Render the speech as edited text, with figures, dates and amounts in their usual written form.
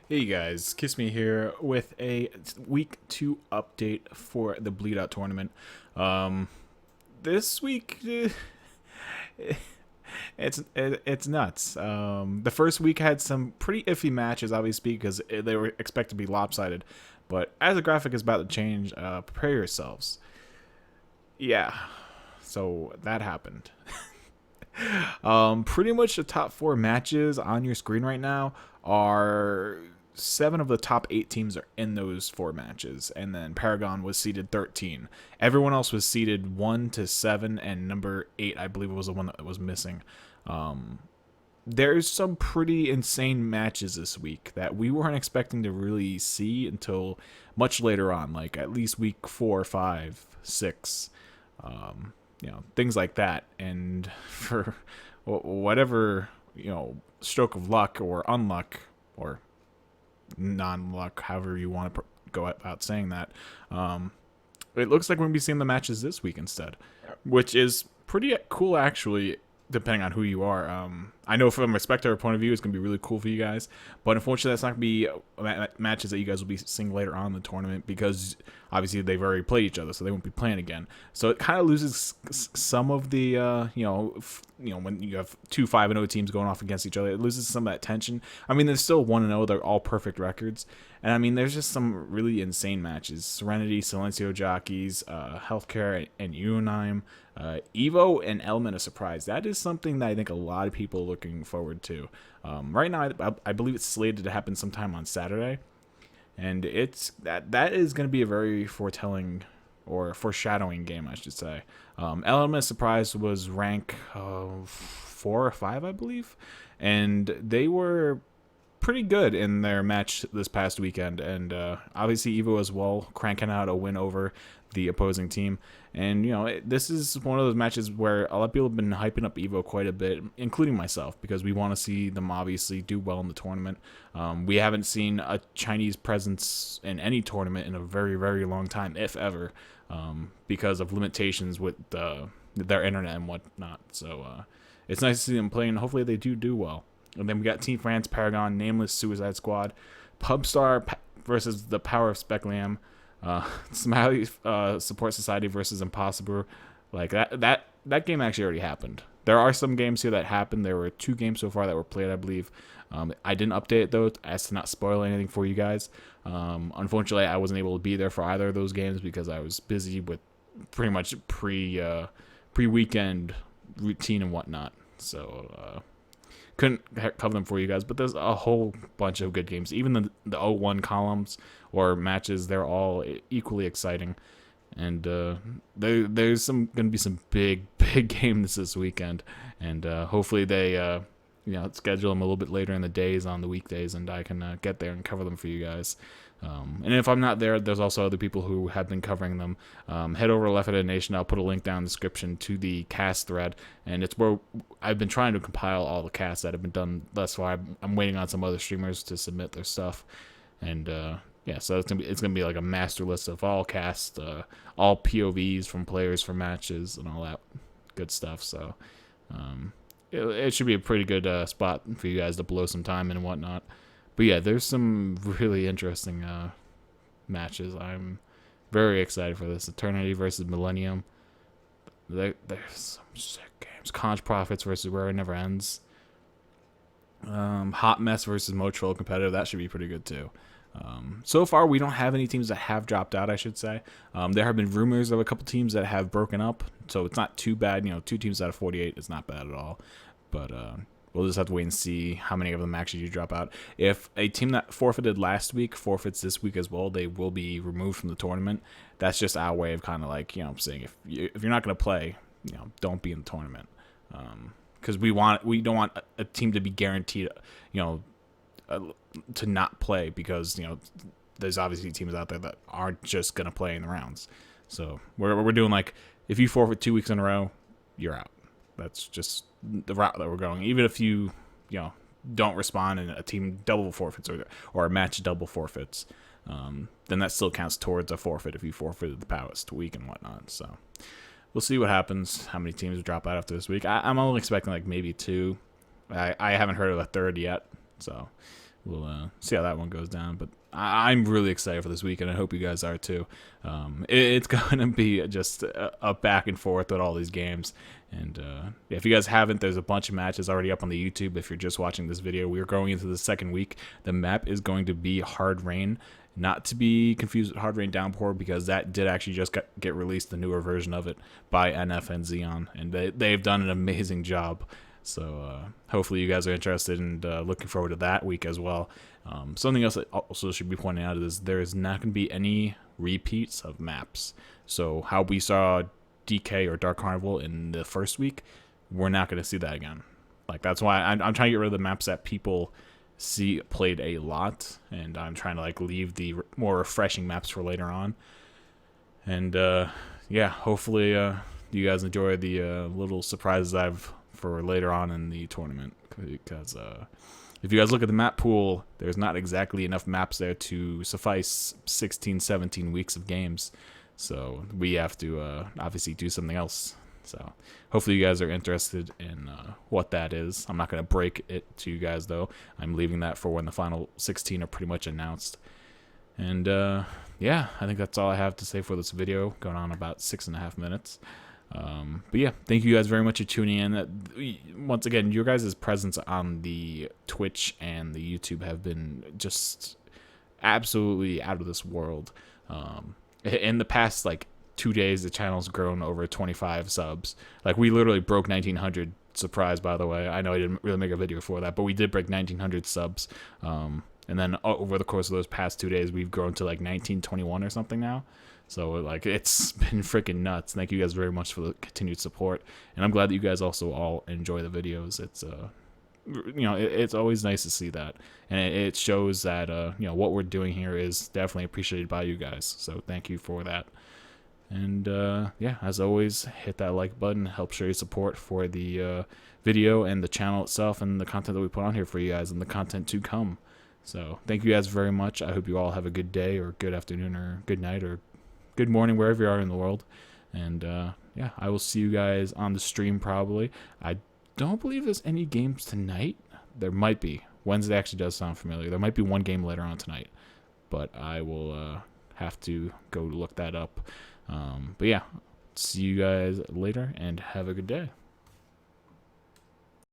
Hey guys, Kissme here with a week 2 update for the Bleed Out tournament. Um, this week, it's nuts. The first week had some pretty iffy matches, obviously, because they were expected to be lopsided. But as the graphic is about to change, prepare yourselves. Yeah, so that happened. Pretty much the top 4 matches on your screen right now are 7 of the top 8 teams are in those 4 matches, and then Paragon was seeded 13. Everyone else was seeded 1 to 7, and number 8, I believe, was the one that was missing. Um, there's some pretty insane matches this week that we weren't expecting to really see until much later on, like at least week 4, 5, 6. Things like that. And for whatever, stroke of luck or unluck or non-luck, however you want to go about saying that, it looks like we're going to be seeing the matches this week instead, which is pretty cool, actually, depending on who you are. I know from a spectator point of view, it's going to be really cool for you guys, but unfortunately, that's not going to be matches that you guys will be seeing later on in the tournament because obviously they've already played each other, so they won't be playing again. So it kind of loses some of the, when you have two 5-0 teams going off against each other, it loses some of that tension. I mean, they're still 1-0; they're all perfect records, and I mean, there's just some really insane matches: Serenity, Silencio Jockeys, Healthcare, and Unime. Evo and Element of Surprise. That is something that I think a lot of people are looking forward to. Right now, I believe it's slated to happen sometime on Saturday, and it's that is going to be a very foretelling or foreshadowing game, I should say. Element of Surprise was rank 4 or 5, I believe, and they were pretty good in their match this past weekend, and obviously Evo as well, cranking out a win over the opposing team. And this is one of those matches where a lot of people have been hyping up Evo quite a bit, including myself, because we want to see them obviously do well in the tournament. We haven't seen a Chinese presence in any tournament in a very, very long time, if ever, because of limitations with their internet and whatnot. So it's nice to see them playing. Hopefully they do well. And then we got Team France, Paragon, Nameless, Suicide Squad, Pubstar versus the Power of Speckliam, Smiley Support Society versus Impossible. Like that game actually already happened. There are some games here that happened. There were 2 games so far that were played, I believe. I didn't update it though, as to not spoil anything for you guys. Unfortunately, I wasn't able to be there for either of those games because I was busy with pretty much pre-weekend routine and whatnot. So couldn't cover them for you guys, but there's a whole bunch of good games. Even the 0-1 columns or matches, they're all equally exciting. And there's going to be some big games this weekend. And hopefully they schedule them a little bit later in the days on the weekdays, and I can get there and cover them for you guys. And if I'm not there, there's also other people who have been covering them. Head over to Left 4 Dead Nation. I'll put a link down in the description to the cast thread, and it's where I've been trying to compile all the casts that have been done thus far. I'm waiting on some other streamers to submit their stuff, and so it's gonna be like a master list of all casts, all POVs from players for matches and all that good stuff. So it should be a pretty good spot for you guys to blow some time and whatnot. But yeah, there's some really interesting matches. I'm very excited for this. Eternity versus Millennium. There's some sick games. Conch Profits versus Where It Never Ends. Hot Mess versus Motroll Competitive. That should be pretty good too. So far, we don't have any teams that have dropped out, I should say. There have been rumors of a couple teams that have broken up, so it's not too bad. 2 teams out of 48 is not bad at all. But we'll just have to wait and see how many of them actually do drop out. If a team that forfeited last week forfeits this week as well, they will be removed from the tournament. That's just our way of kind of like, saying if you're not going to play, don't be in the tournament. Because we don't want a team to be guaranteed, to not play because, there's obviously teams out there that aren't just going to play in the rounds. So we're doing like, if you forfeit 2 weeks in a row, you're out. That's just the route that we're going. Even if you don't respond and a team double forfeits or a match double forfeits, then that still counts towards a forfeit if you forfeited the past week and whatnot. So we'll see what happens, how many teams drop out after this week. I'm only expecting like maybe 2. I haven't heard of a third yet. So, we'll see how that one goes down. But I'm really excited for this week, and I hope you guys are too. It's going to be just a back and forth with all these games. And if you guys haven't, there's a bunch of matches already up on the YouTube. If you're just watching this video, we're going into the second week. The map is going to be Hard Rain, not to be confused with Hard Rain Downpour, because that did actually just get released, the newer version of it by NF and Xeon, and they've done an amazing job. So hopefully you guys are interested and looking forward to that week as well. Something else that also should be pointing out is there is not going to be any repeats of maps. So how we saw DK or Dark Carnival in the first week, we're not going to see that again. Like, that's why I'm trying to get rid of the maps that people see played a lot, and I'm trying to like leave the more refreshing maps for later on. And yeah, hopefully you guys enjoy the little surprises I've for later on in the tournament, because if you guys look at the map pool, there's not exactly enough maps there to suffice 16, 17 weeks of games. So we have to obviously do something else. So hopefully you guys are interested in what that is. I'm not going to break it to you guys, though. I'm leaving that for when the final 16 are pretty much announced. And yeah, I think that's all I have to say for this video, going on about 6.5 minutes. But yeah, thank you guys very much for tuning in. Once again, your guys' presence on the Twitch and the YouTube have been just absolutely out of this world. In the past, like, 2 days, the channel's grown over 25 subs. Like, we literally broke 1900. Surprise, by the way. I know I didn't really make a video for that, but we did break 1900 subs. And then over the course of those past 2 days, we've grown to like 1921 or something now. So like, it's been freaking nuts. Thank you guys very much for the continued support, and I'm glad that you guys also all enjoy the videos. It's it's always nice to see that, and it shows that what we're doing here is definitely appreciated by you guys. So thank you for that. And yeah, as always, hit that like button, help show your support for the video and the channel itself and the content that we put on here for you guys and the content to come. So thank you guys very much. I hope you all have a good day or good afternoon or good night or good morning wherever you are in the world. And yeah, I will see you guys on the stream probably. I don't believe there's any games tonight. There might be. Wednesday actually does sound familiar. There might be one game later on tonight, but I will have to go look that up. But yeah, see you guys later and have a good day.